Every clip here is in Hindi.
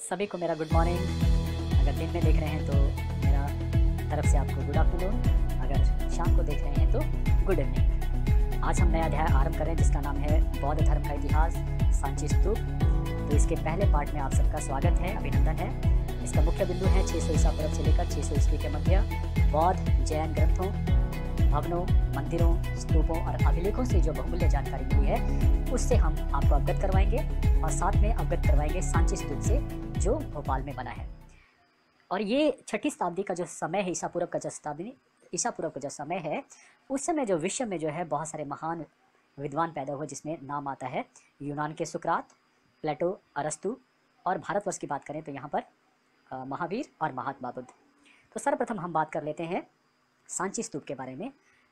सभी को मेरा गुड मॉर्निंग। अगर दिन में देख रहे हैं तो मेरा तरफ से आपको गुड आफ्टरनून, अगर शाम को देख रहे हैं तो गुड इवनिंग। आज हम नया अध्याय आरंभ करें जिसका नाम है बौद्ध धर्म का इतिहास, सांची स्तूप। तो इसके पहले पार्ट में आप सबका स्वागत है, अभिनंदन है। इसका मुख्य बिंदु है 600 ईसा पूर्व से लेकर 600 ईस्वी के मध्य बौद्ध जैन ग्रंथों, भवनों, मंदिरों, स्तूपों और अभिलेखों से जो बहुमूल्य जानकारी मिली है उससे हम आपको अवगत करवाएंगे और साथ में अवगत करवाएंगे सांची स्तूप से जो भोपाल में बना है। और ये 6ठी शताब्दी का जो समय है, ईसा पूर्व का जो समय है, उस समय जो विश्व में जो है बहुत सारे महान विद्वान पैदा हुए, जिसमें नाम आता है यूनान के सुकरात, प्लेटो, अरस्तु, और भारतवर्ष की बात करें तो यहाँ पर महावीर और महात्मा बुद्ध। तो सर्वप्रथम हम बात कर लेते हैं सांची स्तूप के बारे में।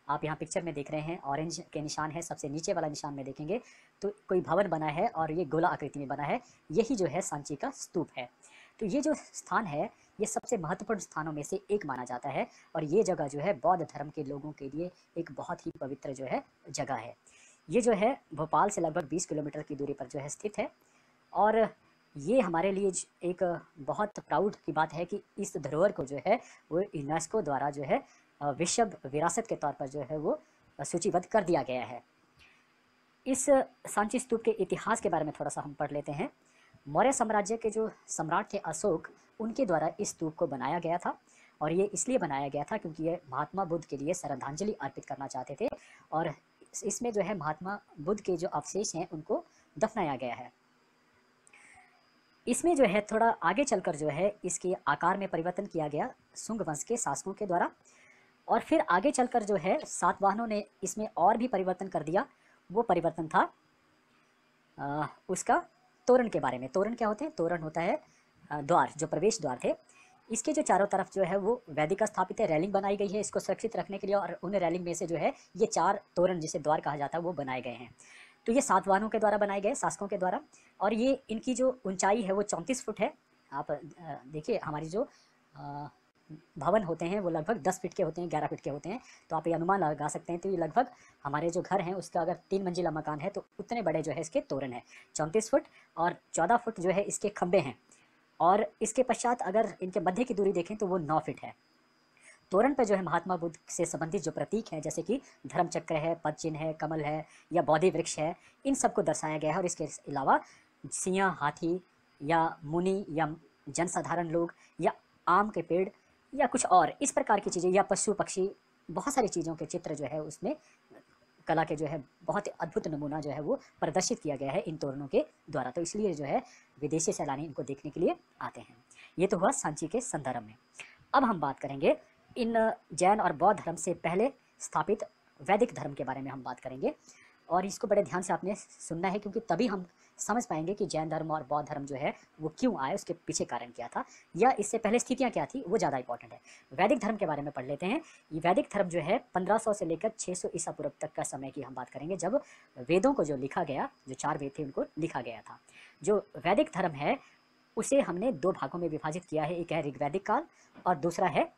आप यहाँ पिक्चर में देख रहे हैं ऑरेंज के निशान है, सबसे नीचे वाला निशान में देखेंगे तो कोई भवन बना है और ये गोला आकृति में बना है, यही जो है सांची का स्तूप है। तो ये जो स्थान है ये सबसे महत्वपूर्ण स्थानों में से एक माना जाता है और ये जगह जो है बौद्ध धर्म के लोगों के लिए एक बहुत ही पवित्र जो है जगह है। ये जो है भोपाल से लगभग 20 किलोमीटर की दूरी पर जो है स्थित है और ये हमारे लिए एक बहुत प्राउड की बात है कि इस धरोहर को जो है वो यूनेस्को द्वारा जो है विश्व विरासत के तौर पर जो है वो सूचीबद्ध कर दिया गया है। इस सांची स्तूप के इतिहास के बारे में थोड़ा सा हम पढ़ लेते हैं। मौर्य साम्राज्य के जो सम्राट थे अशोक, उनके द्वारा इस स्तूप को बनाया गया था और ये इसलिए बनाया गया था क्योंकि ये महात्मा बुद्ध के लिए श्रद्धांजलि अर्पित करना चाहते थे और इसमें जो है महात्मा बुद्ध के जो अवशेष हैं उनको दफनाया गया है। इसमें जो है थोड़ा आगे चलकर जो है इसके आकार में परिवर्तन किया गया शुंग वंश के शासकों के द्वारा और फिर आगे चलकर जो है सातवाहनों ने इसमें और भी परिवर्तन कर दिया। वो परिवर्तन था उसका तोरण के बारे में। तोरण क्या होते हैं? तोरण होता है द्वार, जो प्रवेश द्वार थे। इसके जो चारों तरफ जो है वो वैदिका स्थापित है, रेलिंग बनाई गई है इसको सुरक्षित रखने के लिए और उन रेलिंग में से जो है ये 4 तोरण जिसे द्वार कहा जाता है वो बनाए गए हैं। तो ये सातवाहनों के द्वारा बनाए गए, शासकों के द्वारा, और ये इनकी जो ऊंचाई है वो 34 फुट है। आप देखिए हमारी जो भवन होते हैं वो लगभग 10 फीट के होते हैं, 11 फीट के होते हैं। तो आप ये अनुमान लगा सकते हैं। तो ये लगभग हमारे जो घर हैं उसका अगर 3 मंजिला मकान है तो उतने बड़े जो है इसके तोरण है, 34 फुट, और 14 फुट जो है इसके खंबे हैं। और इसके पश्चात अगर इनके मध्य की दूरी देखें तो वो 9 फीट है। तोरण पर जो है महात्मा बुद्ध से संबंधित जो प्रतीक हैं जैसे कि धर्म चक्र है, पद चिन्ह है, कमल है या बोधि वृक्ष है, इन सबको दर्शाया गया है। और इसके अलावा सिंह, हाथी या मुनि या जनसाधारण लोग या आम के पेड़ या कुछ और इस प्रकार की चीज़ें या पशु पक्षी, बहुत सारी चीज़ों के चित्र जो है उसमें कला के जो है बहुत अद्भुत नमूना जो है वो प्रदर्शित किया गया है इन तोरणों के द्वारा। तो इसलिए जो है विदेशी सैलानी इनको देखने के लिए आते हैं। ये तो हुआ सांची के संदर्भ में। अब हम बात करेंगे इन जैन और बौद्ध धर्म से पहले स्थापित वैदिक धर्म के बारे में हम बात करेंगे और इसको बड़े ध्यान से आपने सुनना है क्योंकि तभी हम समझ पाएंगे कि जैन धर्म और बौद्ध धर्म जो है वो क्यों आए, उसके पीछे कारण क्या था या इससे पहले स्थितियाँ क्या थी, वो ज़्यादा इंपॉर्टेंट है। वैदिक धर्म के बारे में पढ़ लेते हैं। ये वैदिक धर्म जो है 1500 से लेकर 600 ईसा पूर्व तक का समय की हम बात करेंगे, जब वेदों को जो लिखा गया, जो 4 वेद थे उनको लिखा गया था। जो वैदिक धर्म है उसे हमने 2 भागों में विभाजित किया है। एक है ऋग्वैदिक काल और दूसरा है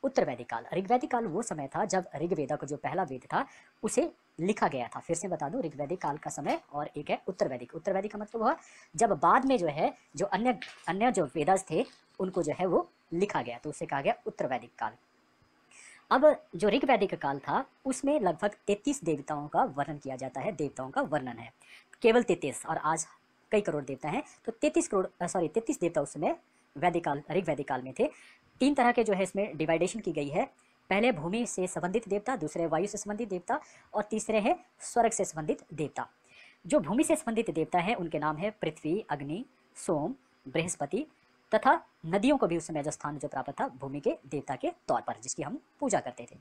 उत्तर वैदिक काल। ऋग्वैदिक काल वो समय था जब ऋग्वेदा का जो पहला वेद था उसे लिखा गया था। फिर से बता दूं, ऋग्वैदिक काल का समय और एक है उत्तर वैदिक। उत्तर वैदिक का मतलब हुआ जब बाद में जो है जो अन्य जो वेदास थे उनको जो है वो लिखा गया, तो उसे कहा गया उत्तर वैदिक काल। अब जो ऋग्वैदिक काल था उसमें लगभग 33 देवताओं का वर्णन किया जाता है। देवताओं का वर्णन है केवल 33, और आज कई करोड़ देवता हैं। तो 33 देवता उस समय वैदिक काल, ऋग्वैदिक काल में थे। 3 तरह के जो है इसमें डिवाइडेशन की गई है। पहले भूमि से संबंधित देवता, दूसरे वायु से संबंधित देवता और तीसरे है स्वर्ग से संबंधित देवता। जो भूमि से संबंधित देवता है उनके नाम है पृथ्वी, अग्नि, सोम, बृहस्पति तथा नदियों को भी उस समय जो स्थान जो प्राप्त था भूमि के देवता के तौर पर, जिसकी हम पूजा करते थे।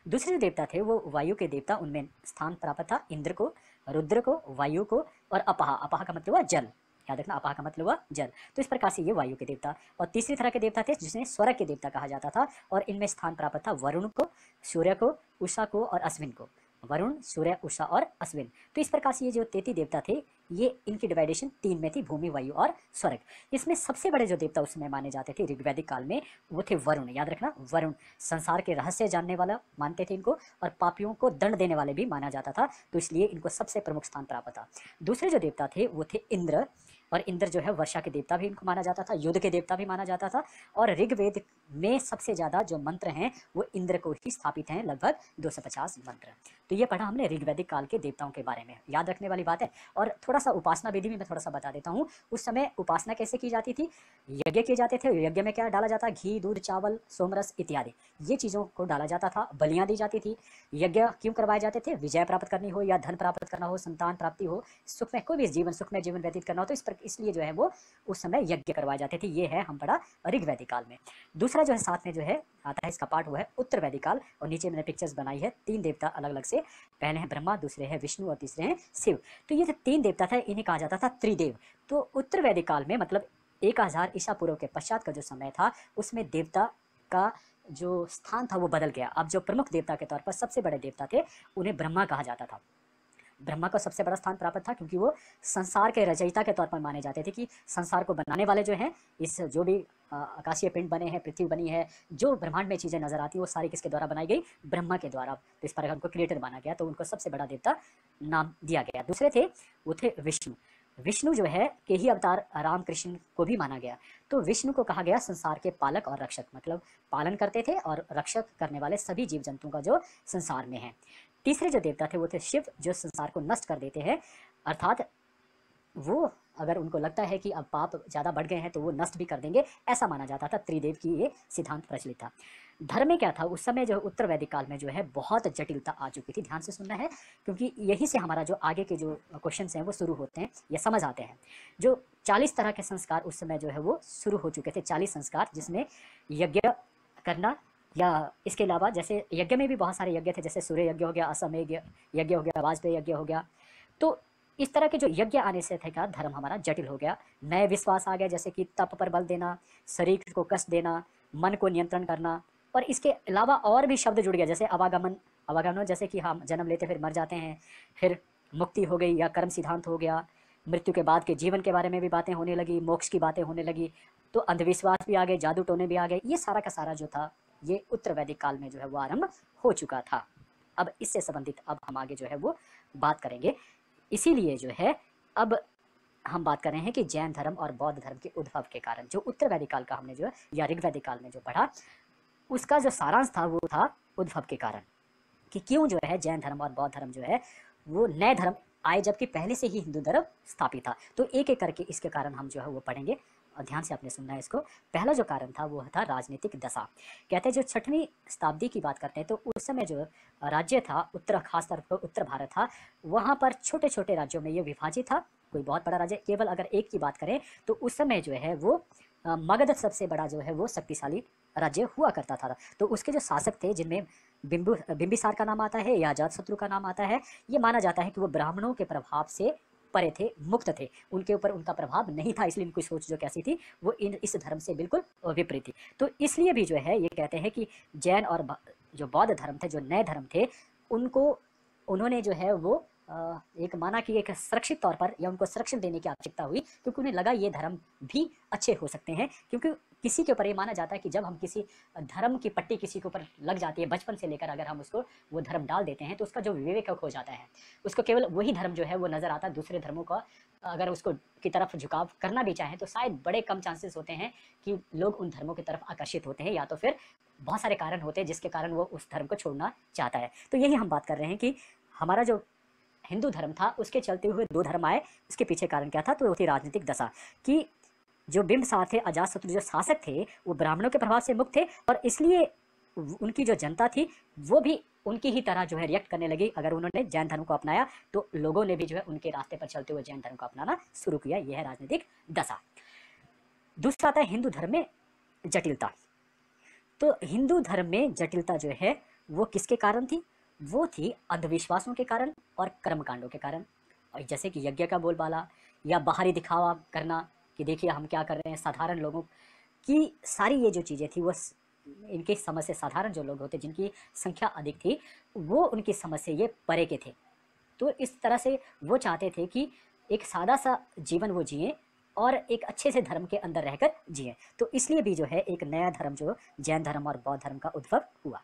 दूसरे जो देवता थे वो वायु के देवता, उनमें स्थान प्राप्त था इंद्र को, रुद्र को, वायु को और अपाह। अपाह का मतलब हुआ जल, याद रखना, अपाह का मतलब हुआ जल। तो इस प्रकार से ये वायु के देवता। और तीसरी तरह के देवता थे जिसमें स्वर्ग के देवता कहा जाता था और इनमें स्थान प्राप्त था वरुण को, सूर्य को, उषा को और अश्विन को। वरुण, सूर्य, उषा और अश्विन। तो इस प्रकार से ये जो 33 देवता थे ये इनकी डिवाइडेशन 3 में थी, भूमि, वायु और स्वर्ग। इसमें सबसे बड़े जो देवता उस समय माने जाते थे ऋग्वैदिक काल में वो थे वरुण। याद रखना, वरुण संसार के रहस्य जानने वाला मानते थे इनको और पापियों को दंड देने वाले भी माना जाता था, तो इसलिए इनको सबसे प्रमुख स्थान प्राप्त था। दूसरे जो देवता थे वो थे इंद्र और इंद्र जो है वर्षा के देवता भी इनको माना जाता था, युद्ध के देवता भी माना जाता था। और ऋग्वेद में सबसे ज़्यादा जो मंत्र हैं वो इंद्र को ही स्थापित हैं, लगभग 250 मंत्र। तो ये पढ़ा हमने ऋग्वैदिक काल के देवताओं के बारे में, याद रखने वाली बात है। और थोड़ा सा उपासना विधि में मैं थोड़ा सा बता देता हूँ। उस समय उपासना कैसे की जाती थी, यज्ञ किए जाते थे, यज्ञ में क्या डाला जाता, घी, दूध, चावल, सोमरस इत्यादि ये चीज़ों को डाला जाता था, बलियाँ दी जाती थी। यज्ञ क्यों करवाए जाते थे, विजय प्राप्त करनी हो या धन प्राप्त करना हो, संतान प्राप्ति हो, सुख में कोई भी जीवन, सुख में जीवन व्यतीत करना हो, तो इसलिए जो है वो उस समय यज्ञ करवाए जाते थे। ये है हम पढ़ा ऋग्वैदिक काल में। दूसरा जो है साथ में जो है आता है इसका पार्ट, वो है उत्तर वैदिक काल। और नीचे मैंने पिक्चर्स बनाई है, 3 देवता अलग अलग से, पहले हैं ब्रह्मा, दूसरे हैं विष्णु और तीसरे हैं शिव। तो ये जो 3 देवता था इन्हें कहा जाता था त्रिदेव। तो उत्तर वैदिक काल में मतलब 1000 ईसा पूर्व के पश्चात का जो समय था उसमें देवता का जो स्थान था वो बदल गया। अब जो प्रमुख देवता के तौर पर सबसे बड़े देवता थे उन्हें ब्रह्मा कहा जाता था। ब्रह्मा को सबसे बड़ा स्थान प्राप्त था क्योंकि वो संसार के रचयिता के तौर पर माने जाते थे, कि संसार को बनाने वाले जो हैं, इस जो भी आकाशीय पिंड बने हैं, पृथ्वी बनी है, जो ब्रह्मांड में चीज़ें नजर आती हैं वो सारी किसके द्वारा बनाई गई, ब्रह्मा के द्वारा। तो इस पर उनको क्रिएटर माना गया, तो उनको सबसे बड़ा देवता नाम दिया गया। दूसरे थे वो थे विष्णु। विष्णु जो है के ही अवतार राम कृष्ण को भी माना गया। तो विष्णु को कहा गया संसार के पालक और रक्षक, मतलब पालन करते थे और रक्षक करने वाले सभी जीव जंतुओं का जो संसार में है। तीसरे जो देवता थे वो थे शिव, जो संसार को नष्ट कर देते हैं, अर्थात वो अगर उनको लगता है कि अब पाप ज़्यादा बढ़ गए हैं तो वो नष्ट भी कर देंगे, ऐसा माना जाता था। त्रिदेव की ये सिद्धांत प्रचलित था। धर्म में क्या था उस समय, जो उत्तर वैदिक काल में जो है बहुत जटिलता आ चुकी थी। ध्यान से सुनना है क्योंकि यही से हमारा जो आगे के जो क्वेश्चन हैं वो शुरू होते हैं या समझ आते हैं। जो 40 तरह के संस्कार उस समय जो है वो शुरू हो चुके थे, 40 संस्कार, जिसमें यज्ञ करना या इसके अलावा जैसे यज्ञ में भी बहुत सारे यज्ञ थे, जैसे सूर्य यज्ञ हो गया, असम यज्ञ हो गया, वाजपेयी यज्ञ हो गया। तो इस तरह के जो यज्ञ आने से थे क्या धर्म हमारा जटिल हो गया। नए विश्वास आ गए, जैसे कि तप पर बल देना, शरीर को कष्ट देना, मन को नियंत्रण करना, और इसके अलावा और भी शब्द जुड़ गए, जैसे अवागमन। अवागमन जैसे कि हम जन्म लेते फिर मर जाते हैं, फिर मुक्ति हो गई या कर्म सिद्धांत हो गया, मृत्यु के बाद के जीवन के बारे में भी बातें होने लगी, मोक्ष की बातें होने लगी। तो अंधविश्वास भी आ गए, जादू टोने भी आ गए। ये सारा का सारा जो था ये उत्तर वैदिक काल में जो है वो आरंभ हो चुका था। अब इससे संबंधित अब हम आगे जो है वो बात करेंगे। इसीलिए जो है अब हम बात कर रहे हैं कि जैन धर्म और बौद्ध धर्म के उद्भव के कारण, जो उत्तर वैदिक काल का हमने जो है या ऋग्वैदिक काल में जो पढ़ा, उसका जो सारांश था वो था उद्भव के कारण, कि क्यों जो है जैन धर्म और बौद्ध धर्म जो है वो नए धर्म आए, जबकि पहले से ही हिंदू धर्म स्थापित था। तो एक एक करके इसके कारण हम जो है वो पढ़ेंगे, और ध्यान से आपने सुनना है इसको। पहला जो कारण था वो था राजनीतिक दशा। कहते हैं जो 6वीं शताब्दी की बात करते हैं तो उस समय जो राज्य था उत्तर, खासतौर पर उत्तर भारत था, वहाँ पर छोटे छोटे राज्यों में ये विभाजित था। कोई बहुत बड़ा राज्य, केवल अगर एक की बात करें तो उस समय जो है वो मगध सबसे बड़ा जो है वो शक्तिशाली राज्य हुआ करता था। तो उसके जो शासक थे, जिनमें बिंबिसार का नाम आता है या अजातशत्रु का नाम आता है, ये माना जाता है कि वो ब्राह्मणों के प्रभाव से परे थे, मुक्त थे, उनके ऊपर उनका प्रभाव नहीं था, इसलिए उनकी सोच जो कैसी थी वो इस धर्म से बिल्कुल विपरीत थी। तो इसलिए भी जो है ये कहते हैं कि जैन और जो बौद्ध धर्म थे, जो नए धर्म थे, उन्होंने जो है वो एक माना कि एक सुरक्षित तौर पर या उनको संरक्षण देने की आवश्यकता हुई, क्योंकि उन्हें लगा ये धर्म भी अच्छे हो सकते हैं। क्योंकि किसी के ऊपर ये माना जाता है कि जब हम किसी धर्म की पट्टी किसी के ऊपर लग जाती है बचपन से लेकर, अगर हम उसको वो धर्म डाल देते हैं तो उसका जो विवेक खो जाता है, उसको केवल वही धर्म जो है वो नज़र आता है। दूसरे धर्मों का अगर उसको की तरफ झुकाव करना भी चाहें तो शायद बड़े कम चांसेस होते हैं कि लोग उन धर्मों की तरफ आकर्षित होते हैं, या तो फिर बहुत सारे कारण होते हैं जिसके कारण वो उस धर्म को छोड़ना चाहता है। तो यही हम बात कर रहे हैं कि हमारा जो हिंदू धर्म था उसके चलते हुए 2 धर्म आए। उसके पीछे कारण क्या था, तो वो थी राजनीतिक दशा, कि जो बिंबिसार थे, अजातशत्रु जो शासक थे, वो ब्राह्मणों के प्रभाव से मुक्त थे, और इसलिए उनकी जो जनता थी वो भी उनकी ही तरह जो है रिएक्ट करने लगी। अगर उन्होंने जैन धर्म को अपनाया तो लोगों ने भी जो है उनके रास्ते पर चलते हुए जैन धर्म को अपनाना शुरू किया। यह है राजनीतिक दशा। दूसरा आता है हिंदू धर्म में जटिलता। तो हिंदू धर्म में जटिलता जो है वो किसके कारण थी, वो थी अंधविश्वासों के कारण और कर्मकांडों के कारण। और जैसे कि यज्ञ का बोलबाला या बाहरी दिखावा करना कि देखिए हम क्या कर रहे हैं, साधारण लोगों की सारी ये जो चीज़ें थी वो इनकी समझ से, साधारण जो लोग होते जिनकी संख्या अधिक थी वो उनकी समझ से ये परे के थे। तो इस तरह से वो चाहते थे कि एक सादा सा जीवन वो जिए और एक अच्छे से धर्म के अंदर रहकर जिए। तो इसलिए भी जो है एक नया धर्म जो जैन धर्म और बौद्ध धर्म का उद्भव हुआ।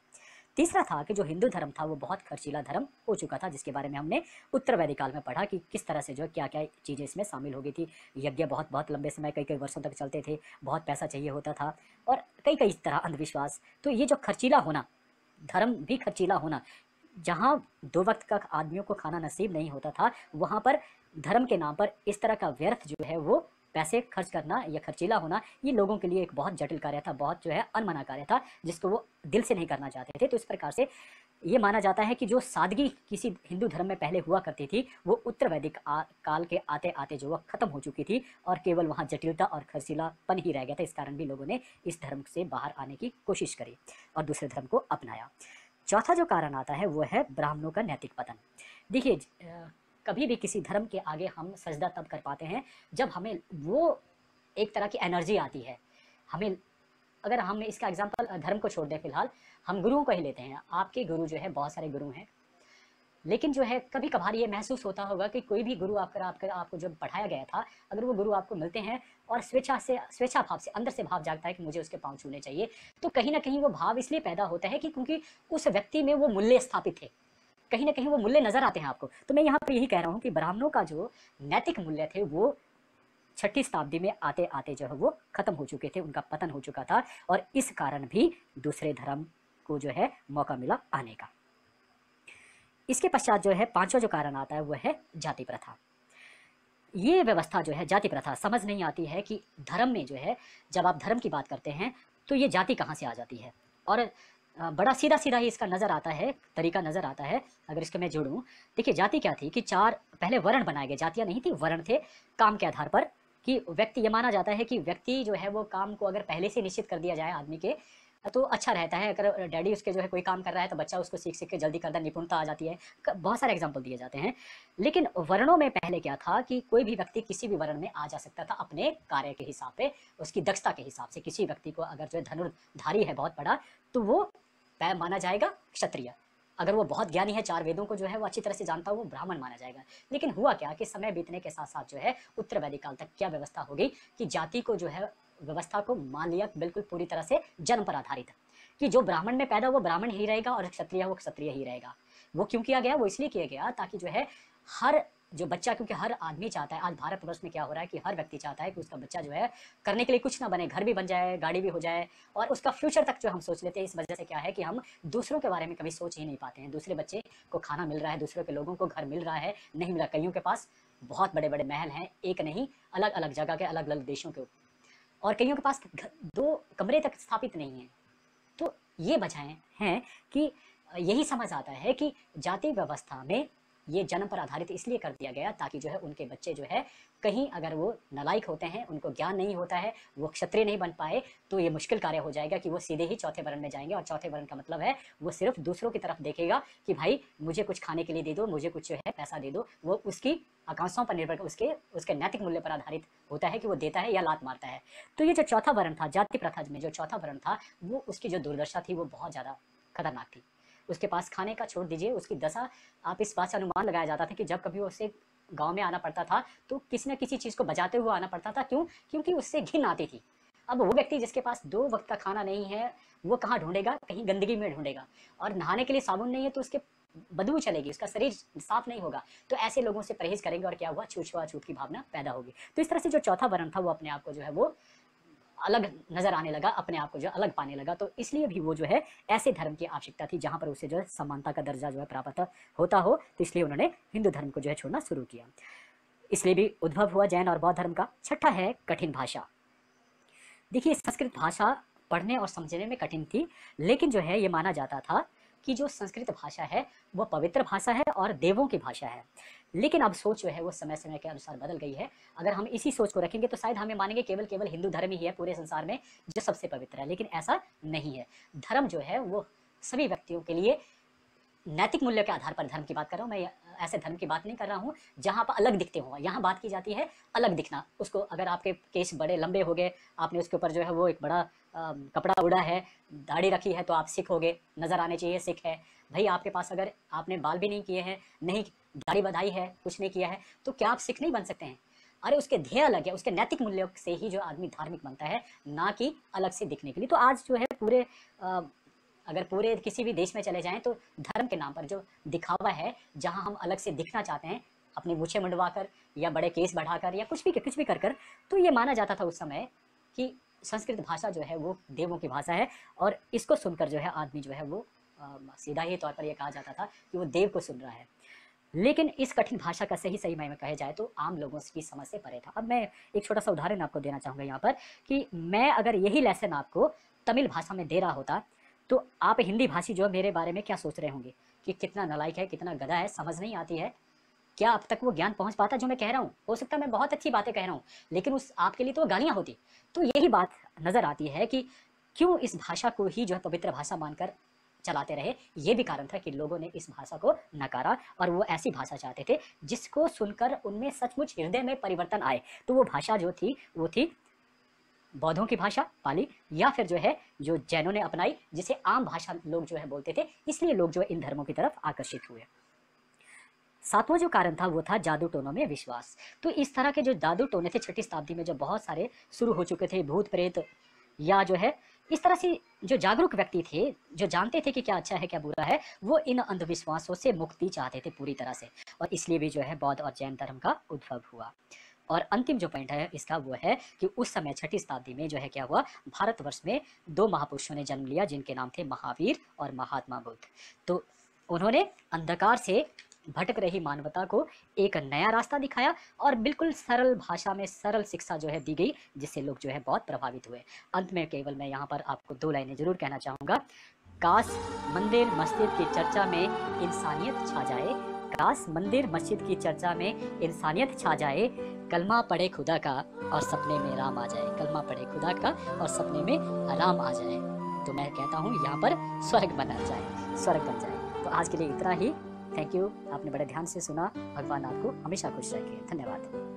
तीसरा था कि जो हिंदू धर्म था वो बहुत खर्चीला धर्म हो चुका था, जिसके बारे में हमने उत्तर वैदिक काल में पढ़ा कि किस तरह से जो क्या क्या चीज़ें इसमें शामिल हो गई थी। यज्ञ बहुत बहुत लंबे समय, कई कई वर्षों तक चलते थे, बहुत पैसा चाहिए होता था, और कई कई तरह अंधविश्वास। तो ये जो खर्चीला होना, धर्म भी खर्चीला होना, जहाँ 2 वक्त का आदमियों को खाना नसीब नहीं होता था, वहाँ पर धर्म के नाम पर इस तरह का व्यर्थ जो है वो पैसे खर्च करना या खर्चीला होना, ये लोगों के लिए एक बहुत जटिल कार्य था, बहुत जो है अनमना कार्य था, जिसको वो दिल से नहीं करना चाहते थे। तो इस प्रकार से ये माना जाता है कि जो सादगी किसी हिंदू धर्म में पहले हुआ करती थी, वो उत्तर वैदिक काल के आते आते जो वह खत्म हो चुकी थी, और केवल वहाँ जटिलता और खर्चीलापन ही रह गया था। इस कारण भी लोगों ने इस धर्म से बाहर आने की कोशिश करी और दूसरे धर्म को अपनाया। चौथा जो कारण आता है वो है ब्राह्मणों का नैतिक पतन। देखिए, कभी भी किसी धर्म के आगे हम सजदा तब कर पाते हैं जब हमें वो एक तरह की एनर्जी आती है। हमें, अगर हम इसका एग्जांपल धर्म को छोड़ दें, फिलहाल हम गुरुओं को ही लेते हैं। आपके गुरु जो है, बहुत सारे गुरु हैं, लेकिन जो है कभी कभार ये महसूस होता होगा कि कोई भी गुरु आपको जो पढ़ाया गया था, अगर वो गुरु आपको मिलते हैं और स्वेच्छा भाव से, अंदर से भाव जागता है कि मुझे उसके पाँव छूने चाहिए, तो कहीं ना कहीं वो भाव इसलिए पैदा होता है कि क्योंकि उस व्यक्ति में वो मूल्य स्थापित थे, कहीं ना कहीं वो मूल्य नजर आते हैं आपको। तो मैं यहाँ पर यही कह रहा हूँ कि ब्राह्मणों का जो नैतिक मूल्य थे वो 6ठी शताब्दी में आते आते जो है वो खत्म हो चुके थे, उनका पतन हो चुका था, और इस कारण भी दूसरे धर्म को जो है मौका मिला आने का। इसके पश्चात जो है 5वां जो कारण आता है वो है जाति प्रथा। ये व्यवस्था जो है, जाति प्रथा, समझ नहीं आती है कि धर्म में जो है, जब आप धर्म की बात करते हैं तो ये जाति कहाँ से आ जाती है। और बड़ा सीधा सीधा ही इसका नज़र आता है, तरीका नज़र आता है। अगर इसको मैं जोड़ूँ, देखिए जाति क्या थी कि 4 पहले वर्ण बनाए गए, जातियाँ नहीं थी, वर्ण थे काम के आधार पर, कि व्यक्ति, ये माना जाता है कि व्यक्ति जो है वो काम को अगर पहले से निश्चित कर दिया जाए आदमी के, तो अच्छा रहता है। अगर डैडी उसके जो है कोई काम कर रहा है तो बच्चा उसको सीख सीख के जल्दी करता, निपुणता आ जाती है। बहुत सारे एग्जाम्पल दिए जाते हैं। लेकिन वर्णों में पहले क्या था कि कोई भी व्यक्ति किसी भी वर्ण में आ जा सकता था अपने कार्य के हिसाब से, उसकी दक्षता के हिसाब से। किसी व्यक्ति को अगर जो है धनुर्धारी है बहुत बड़ा, तो वो माना जाएगा क्षत्रिय। अगर वो बहुत ज्ञानी है, 4 वेदों को जो है वो अच्छी तरह से जानता हो, वो ब्राह्मण माना जाएगा। लेकिन हुआ क्या कि समय बीतने के साथ साथ जो है उत्तर वैदिक काल तक क्या व्यवस्था हो गई कि जाति को जो है, व्यवस्था को मान लिया बिल्कुल पूरी तरह से जन्म पर आधारित, कि जो ब्राह्मण में पैदा वो ब्राह्मण ही रहेगा और क्षत्रिय वो क्षत्रिय ही रहेगा। वो क्यों किया गया? वो इसलिए किया गया ताकि जो है हर जो बच्चा, क्योंकि हर आदमी चाहता है, आज भारतवर्ष में क्या हो रहा है कि हर व्यक्ति चाहता है कि उसका बच्चा जो है करने के लिए कुछ ना बने, घर भी बन जाए, गाड़ी भी हो जाए, और उसका फ्यूचर तक जो हम सोच लेते हैं। इस वजह से क्या है कि हम दूसरों के बारे में कभी सोच ही नहीं पाते हैं। दूसरे बच्चे को खाना मिल रहा है, दूसरों के लोगों को घर मिल रहा है, नहीं मिला। कईयों के पास बहुत बड़े बड़े महल हैं, एक नहीं, अलग अलग जगह के, अलग अलग देशों के, और कईयों के पास 2 कमरे तक स्थापित नहीं है। तो ये वजहें हैं कि यही समझ आता है कि जाति व्यवस्था में ये जन्म पर आधारित इसलिए कर दिया गया ताकि जो है उनके बच्चे जो है कहीं अगर वो नालायक होते हैं, उनको ज्ञान नहीं होता है, वो क्षत्रिय नहीं बन पाए, तो ये मुश्किल कार्य हो जाएगा कि वो सीधे ही चौथे वर्ण में जाएंगे। और चौथे वर्ण का मतलब है वो सिर्फ दूसरों की तरफ देखेगा कि भाई मुझे कुछ खाने के लिए दे दो, मुझे कुछ जो है पैसा दे दो। वो उसकी आकांक्षाओं पर निर्भर, उसके नैतिक मूल्य पर आधारित होता है कि वो देता है या लात मारता है। तो ये जो चौथा वर्ण था, जाति प्रथा में जो चौथा वर्ण था, वो उसकी जो दुर्दशा थी वो बहुत ज़्यादा खतरनाक थी। उसके पास खाने का छोड़ दीजिए, उसकी दशा, आप इस बात से अनुमान लगाया जाता था कि जब कभी उसे गांव में आना पड़ता था तो किसी न किसी चीज़ को बचाते हुए आना पड़ता था। क्यों? क्योंकि उससे घिन आती थी। अब वो व्यक्ति जिसके पास 2 वक्त का खाना नहीं है, वो कहाँ ढूंढेगा? कहीं गंदगी में ढूंढेगा। और नहाने के लिए साबुन नहीं है तो उसके बदबू चलेगी, उसका शरीर साफ नहीं होगा। तो ऐसे लोगों से परहेज करेंगे और क्या हुआ? छूछाछूत की भावना पैदा होगी। तो इस तरह से जो चौथा वर्ण था वो अपने आप को जो है वो अलग नजर आने लगा, अपने आप को जो अलग पाने लगा। तो इसलिए भी वो जो है ऐसे धर्म की आवश्यकता थी जहां पर उसे जो है समानता का दर्जा जो है प्राप्त होता हो। तो इसलिए उन्होंने हिंदू धर्म को जो है छोड़ना शुरू किया। इसलिए भी उद्भव हुआ जैन और बौद्ध धर्म का। छठा है कठिन भाषा। देखिए, संस्कृत भाषा पढ़ने और समझने में कठिन थी, लेकिन जो है ये माना जाता था कि जो संस्कृत भाषा है वो पवित्र भाषा है और देवों की भाषा है। लेकिन अब सोच जो है वो समय समय के अनुसार बदल गई है। अगर हम इसी सोच को रखेंगे तो शायद हमें मानेंगे केवल हिंदू धर्म ही है पूरे संसार में जो सबसे पवित्र है, लेकिन ऐसा नहीं है। धर्म जो है वो सभी व्यक्तियों के लिए नैतिक मूल्य के आधार पर धर्म की बात कर रहा हूँ मैं, ऐसे धर्म की बात नहीं कर रहा हूँ जहाँ पर अलग दिखते हो। यहाँ बात की जाती है अलग दिखना। उसको अगर आपके केस बड़े लंबे हो गए, आपने उसके ऊपर जो है वो एक बड़ा कपड़ा उड़ा है, दाढ़ी रखी है, तो आप सिख हो गए, नजर आने चाहिए सिख है। भाई आपके पास अगर आपने बाल भी नहीं किए हैं, नहीं दाढ़ी बधाई है, कुछ नहीं किया है, तो क्या आप सिख नहीं बन सकते हैं? अरे उसके ध्येय अलग है, उसके नैतिक मूल्यों से ही जो आदमी धार्मिक बनता है, ना कि अलग से दिखने के लिए। तो आज जो है पूरे अगर पूरे किसी भी देश में चले जाएं तो धर्म के नाम पर जो दिखावा है, जहां हम अलग से दिखना चाहते हैं अपनी मूछें मुंडवाकर या बड़े केस बढ़ाकर या कुछ भी कर कर, तो ये माना जाता था उस समय कि संस्कृत भाषा जो है वो देवों की भाषा है, और इसको सुनकर जो है आदमी जो है वो सीधा ही तौर पर यह कहा जाता था कि वो देव को सुन रहा है। लेकिन इस कठिन भाषा का सही में कहे जाए तो आम लोगों की समझ से परे था। अब मैं एक छोटा सा उदाहरण आपको देना चाहूँगा यहाँ पर कि मैं अगर यही लेसन आपको तमिल भाषा में दे रहा होता तो आप हिंदी भाषी जो मेरे बारे में क्या सोच रहे होंगे कि कितना नालायक है, कितना गधा है, समझ नहीं आती है, क्या अब तक वो ज्ञान पहुंच पाता जो मैं कह रहा हूँ। हो सकता है मैं बहुत अच्छी बातें कह रहा हूँ, लेकिन उस आपके लिए तो गालियाँ होती। तो यही बात नजर आती है कि क्यों इस भाषा को ही जो है पवित्र भाषा मानकर चलाते रहे। ये भी कारण था कि लोगों ने इस भाषा को नकारा और वो ऐसी भाषा चाहते थे जिसको सुनकर उनमें सचमुच हृदय में परिवर्तन आए। तो वो भाषा जो थी वो थी बौद्धों की भाषा पाली, या फिर जो है जो जैनों ने अपनाई, जिसे आम भाषा लोग जो है बोलते थे, इसलिए लोग जो है इन धर्मों की तरफ आकर्षित हुए। सातवां जो कारण था वो था जादू टोनों में विश्वास। तो इस तरह के जो जादू टोने थे 6ठी शताब्दी में जो बहुत सारे शुरू हो चुके थे, भूत प्रेत या जो है इस तरह से जो जागरूक व्यक्ति थे जो जानते थे कि क्या अच्छा है क्या बुरा है, वो इन अंधविश्वासों से मुक्ति चाहते थे पूरी तरह से, और इसलिए भी जो है बौद्ध और जैन धर्म का उद्भव हुआ। और अंतिम जो पॉइंट है इसका वो है कि उस समय 6ठी शताब्दी में जो है क्या हुआ, भारतवर्ष में 2 महापुरुषों ने जन्म लिया जिनके नाम थे महावीर और महात्मा बुद्ध। तो उन्होंने अंधकार से भटक रही मानवता को एक नया रास्ता दिखाया और बिल्कुल सरल भाषा में सरल शिक्षा जो है दी गई, जिससे लोग जो है बहुत प्रभावित हुए। अंत में केवल मैं यहाँ पर आपको 2 लाइनें जरूर कहना चाहूँगा। काश मंदिर मस्जिद की चर्चा में इंसानियत छा जाए, काश मंदिर मस्जिद की चर्चा में इंसानियत छा जाए, कलमा पढ़े खुदा का और सपने में राम आ जाए, कलमा पढ़े खुदा का और सपने में राम आ जाए। तो मैं कहता हूँ यहाँ पर स्वर्ग बन जाए। तो आज के लिए इतना ही। थैंक यू, आपने बड़े ध्यान से सुना। भगवान आपको हमेशा खुश रखे। धन्यवाद।